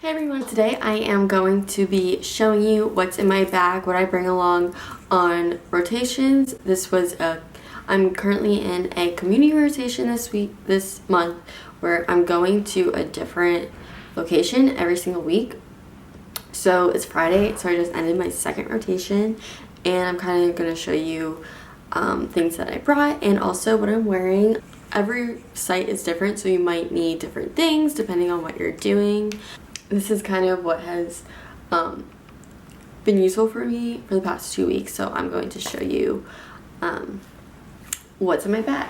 Hey everyone, today I am going to be showing you what's in my bag, what I bring along on rotations. I'm currently in a community rotation this month, where I'm going to a different location every single week. So it's Friday, so I just ended my second rotation, and I'm kind of going to show you things that I brought and also what I'm wearing. Every site is different, so you might need different things depending on what you're doing. This is kind of what has been useful for me for the past 2 weeks, so I'm going to show you what's in my bag.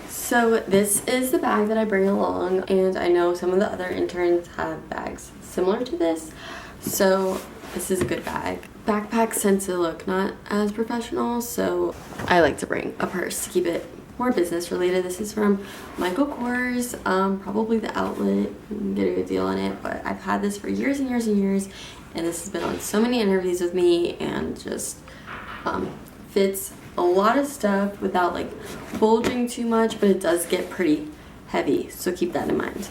So this is the bag that I bring along, and I know some of the other interns have bags similar to this, so this is a good bag. Backpacks tend to look not as professional, so I like to bring a purse to keep it more business related. This is from Michael Kors, probably the outlet. You can get a good deal on it, but I've had this for years and years and years, and this has been on so many interviews with me, and just fits a lot of stuff without like bulging too much, but it does get pretty heavy, so keep that in mind.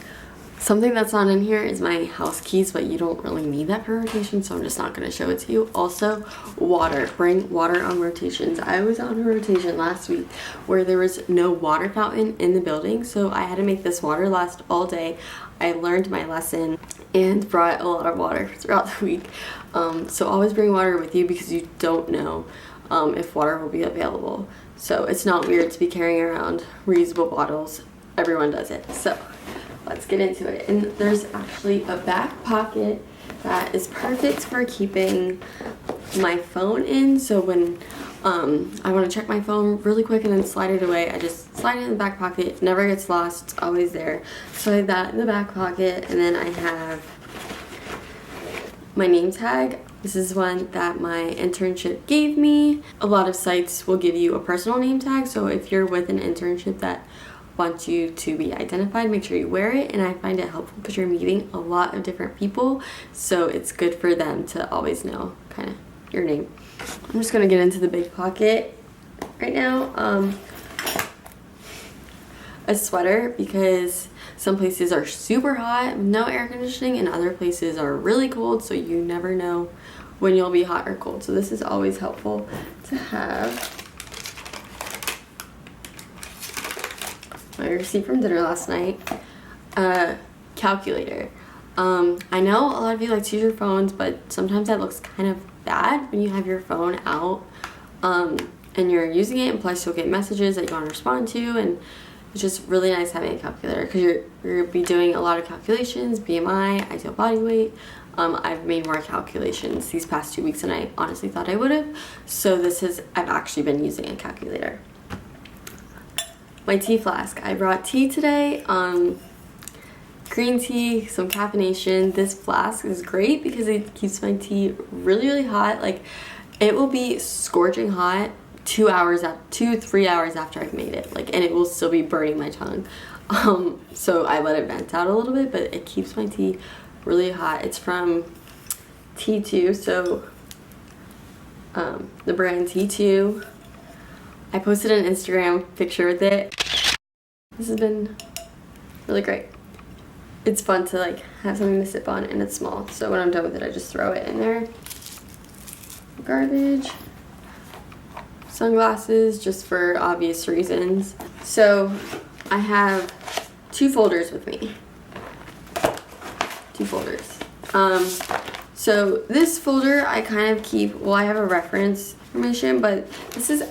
Something that's not in here is my house keys, but you don't really need that for rotation, so I'm just not going to show it to you. Also, water. Bring water on rotations. I was on a rotation last week where there was no water fountain in the building, so I had to make this water last all day. I learned my lesson and brought a lot of water throughout the week. So always bring water with you because you don't know if water will be available. So it's not weird to be carrying around reusable bottles. Everyone does it. So let's get into it. And there's actually a back pocket that is perfect for keeping my phone in. So when I want to check my phone really quick and then slide it away, I just slide it in the back pocket. It never gets lost. It's always there. So I have that in the back pocket, and then I have my name tag. This is one that my internship gave me. A lot of sites will give you a personal name tag, so if you're with an internship that wants you to be identified, make sure you wear it. And I find it helpful because you're meeting a lot of different people, so it's good for them to always know kind of your name. I'm just gonna get into the big pocket right now. A sweater, because some places are super hot, no air conditioning, and other places are really cold, so you never know when you'll be hot or cold. So this is always helpful to have. My receipt from dinner last night. Calculator. I know a lot of you like to use your phones, but sometimes that looks kind of bad when you have your phone out and you're using it, and plus you'll get messages that you want to respond to, and it's just really nice having a calculator because you're going to be doing a lot of calculations, BMI, ideal body weight. I've made more calculations these past 2 weeks than I honestly thought I would have, so I've actually been using a calculator. My tea flask. I brought tea today, green tea, some caffeination. This flask is great because it keeps my tea really, really hot. Like, it will be scorching hot 2-3 hours after I've made it, like, and it will still be burning my tongue. So I let it vent out a little bit, but it keeps my tea really hot. It's from T2, so the brand T2. I posted an Instagram picture with it. This has been really great. It's fun to like have something to sip on, and it's small. So when I'm done with it, I just throw it in there. Garbage. Sunglasses, just for obvious reasons. So I have 2 folders with me. 2 folders. So this folder I kind of keep, well, I have a reference information, but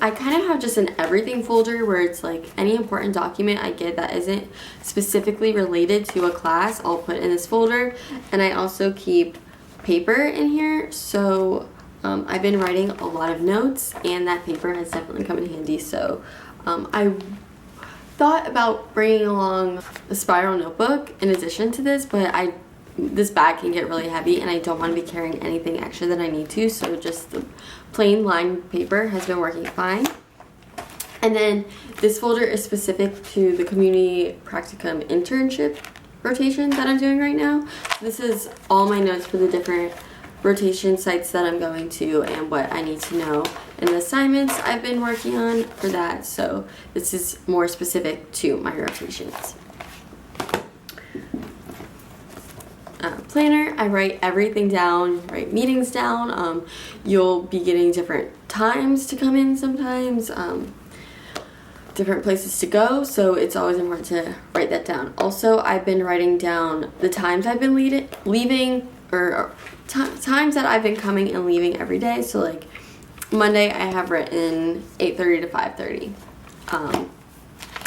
I kind of have just an everything folder where it's like any important document I get that isn't specifically related to a class, I'll put in this folder. And I also keep paper in here, so I've been writing a lot of notes, and that paper has definitely come in handy. So I thought about bringing along a spiral notebook in addition to this, but this bag can get really heavy, and I don't want to be carrying anything extra than I need to, so just the plain lined paper has been working fine. And then this folder is specific to the community practicum internship rotation that I'm doing right now. This is all my notes for the different rotation sites that I'm going to and what I need to know, and the assignments I've been working on for that. So this is more specific to my rotations. planner. I write everything down, write meetings down. You'll be getting different times to come in sometimes, different places to go, so it's always important to write that down. Also, I've been writing down the times I've been leaving, or times that I've been coming and leaving every day. So like Monday I have written 8:30 to 5:30,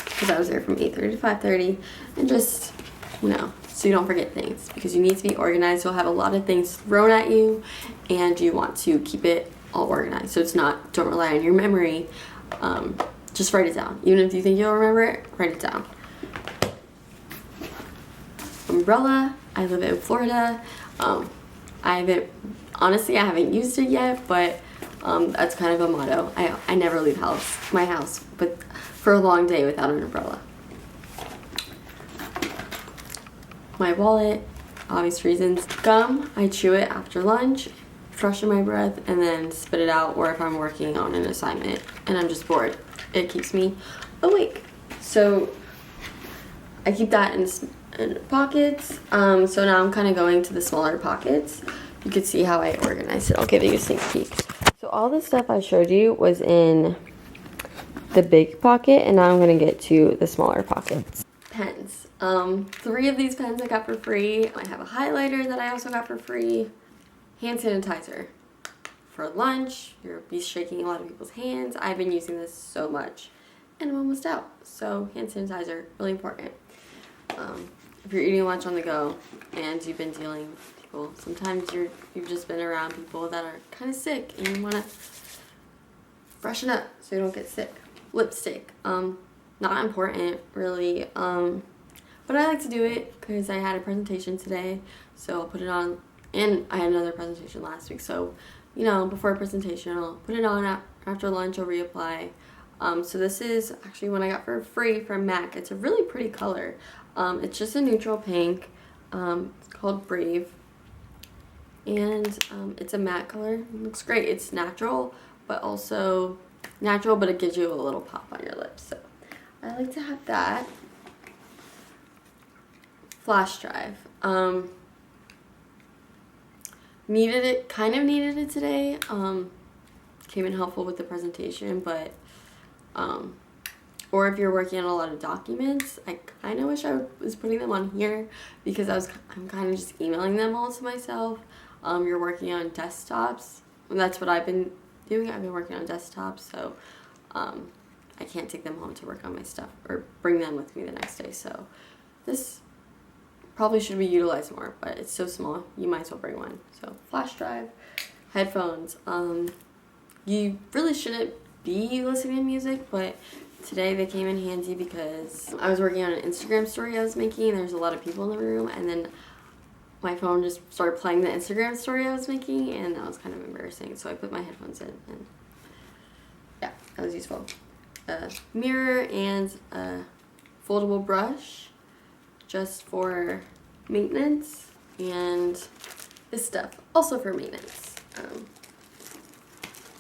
because I was there from 8:30 to 5:30, and just, you know, so you don't forget things, because you need to be organized. You'll have a lot of things thrown at you and you want to keep it all organized, so it's not, don't rely on your memory. Just write it down. Even if you think you'll remember it, write it down. Umbrella. I live in Florida. Honestly, I haven't used it yet, but that's kind of a motto. I never leave my house for a long day without an umbrella. My wallet, obvious reasons. Gum, I chew it after lunch, freshen my breath, and then spit it out, or if I'm working on an assignment and I'm just bored. It keeps me awake. So I keep that in pockets. So now I'm kind of going to the smaller pockets. You can see how I organized it. I'll give you a sneak peek. So all the stuff I showed you was in the big pocket, and now I'm going to get to the smaller pockets. Pens. 3 of these pens I got for free. I have a highlighter that I also got for free. Hand sanitizer. For lunch, you'll be shaking a lot of people's hands. I've been using this so much, and I'm almost out. So hand sanitizer, really important. If you're eating lunch on the go and you've been dealing with people, sometimes you've just been around people that are kind of sick and you want to freshen up so you don't get sick. Lipstick, not important really, but I like to do it because I had a presentation today, so I'll put it on, and I had another presentation last week, so you know, before a presentation I'll put it on. After lunch I'll reapply. So this is actually one I got for free from MAC. It's a really pretty color. It's just a neutral pink. It's called Brave, and it's a matte color. It looks great. It's natural, but it gives you a little pop on your lips. So I like to have that. Flash drive. Needed it today. Came in helpful with the presentation, but or if you're working on a lot of documents, I kind of wish I was putting them on here, because I'm kind of just emailing them all to myself. You're working on desktops, and that's what I've been doing. I've been working on desktops, so I can't take them home to work on my stuff or bring them with me the next day. So this probably should be utilized more, but it's so small, you might as well bring one. So flash drive, headphones. You really shouldn't be listening to music, but today they came in handy because I was working on an Instagram story I was making, and there's a lot of people in the room, and then my phone just started playing the Instagram story I was making, and that was kind of embarrassing, so I put my headphones in, and yeah, that was useful. A mirror and a foldable brush just for maintenance, and this stuff also for maintenance.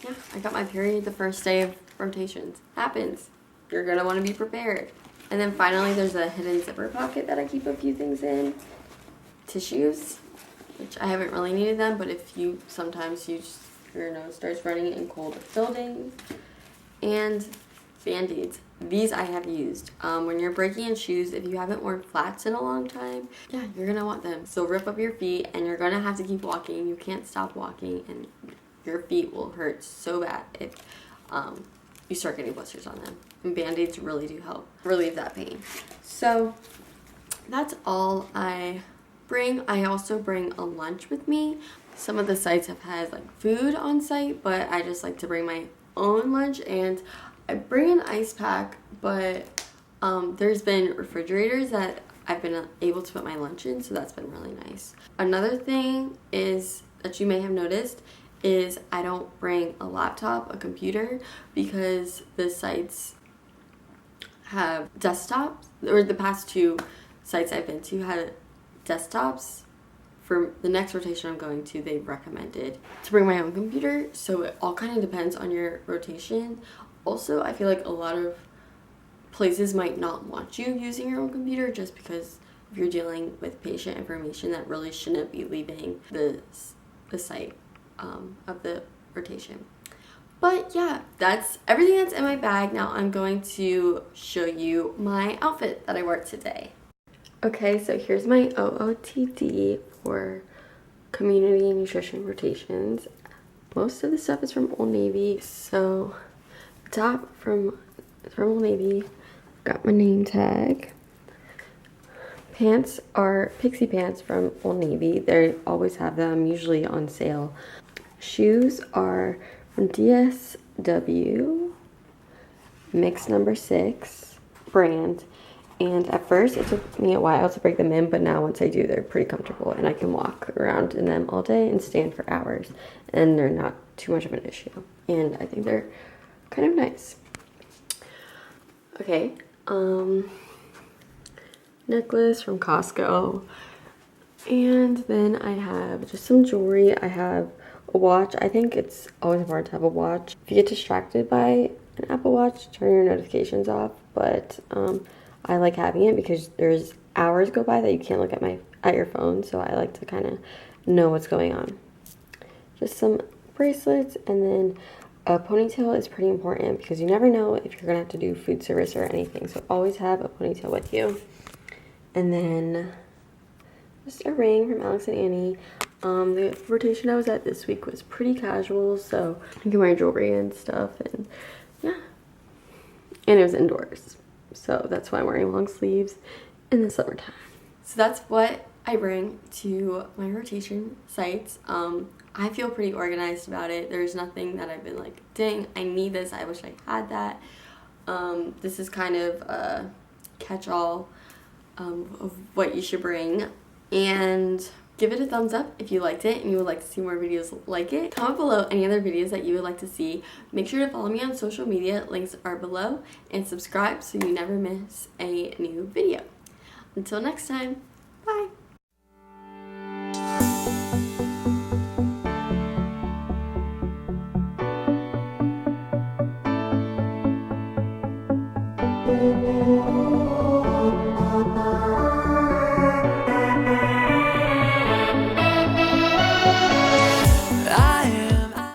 Yeah, I got my period the first day of rotations. Happens. You're gonna want to be prepared. And then finally there's a hidden zipper pocket that I keep a few things in. Tissues, which I haven't really needed them, but if sometimes your nose starts running in cold buildings. And Band-Aids. These I have used. When you're breaking in shoes, if you haven't worn flats in a long time, yeah, you're gonna want them. So rip up your feet, and you're gonna have to keep walking. You can't stop walking, and your feet will hurt so bad if you start getting blisters on them. And Band-Aids really do help relieve that pain. So that's all I bring. I also bring a lunch with me. Some of the sites have had like food on site, but I just like to bring my own lunch, and I bring an ice pack, but there's been refrigerators that I've been able to put my lunch in, so that's been really nice. Another thing is that you may have noticed is I don't bring a laptop, a computer, because the sites have desktops, or the past 2 sites I've been to had desktops. For the next rotation I'm going to, they've recommended to bring my own computer, so it all kind of depends on your rotation. Also, I feel like a lot of places might not want you using your own computer just because if you're dealing with patient information that really shouldn't be leaving the site of the rotation. But yeah, that's everything that's in my bag. Now I'm going to show you my outfit that I wore today. Okay, so here's my OOTD for community nutrition rotations. Most of the stuff is from Old Navy. So top from Old Navy, got my name tag. Pants are Pixie pants from Old Navy. They always have them, usually on sale. Shoes are from DSW, mix number 6 brand. And at first it took me a while to break them in, but now once I do, they're pretty comfortable and I can walk around in them all day and stand for hours, and they're not too much of an issue. And I think they're kind of nice. Okay, necklace from Costco. And then I have just some jewelry. I have a watch. I think it's always important to have a watch. If you get distracted by an Apple Watch, turn your notifications off. But I like having it because there's hours go by that you can't look at your phone. So I like to kind of know what's going on. Just some bracelets, and then a ponytail is pretty important because you never know if you're gonna have to do food service or anything. So always have a ponytail with you. And then just a ring from Alex and Annie. The rotation I was at this week was pretty casual, so you can wear jewelry and stuff, and yeah. And it was indoors, so that's why I'm wearing long sleeves in the summertime. So that's what I bring to my rotation sites. I feel pretty organized about it. There's nothing that I've been like, dang, I need this, I wish I had that. This is kind of a catch-all of what you should bring. And give it a thumbs up if you liked it and you would like to see more videos like it. Comment below any other videos that you would like to see. Make sure to follow me on social media, links are below, and subscribe so you never miss a new video. Until next time, bye!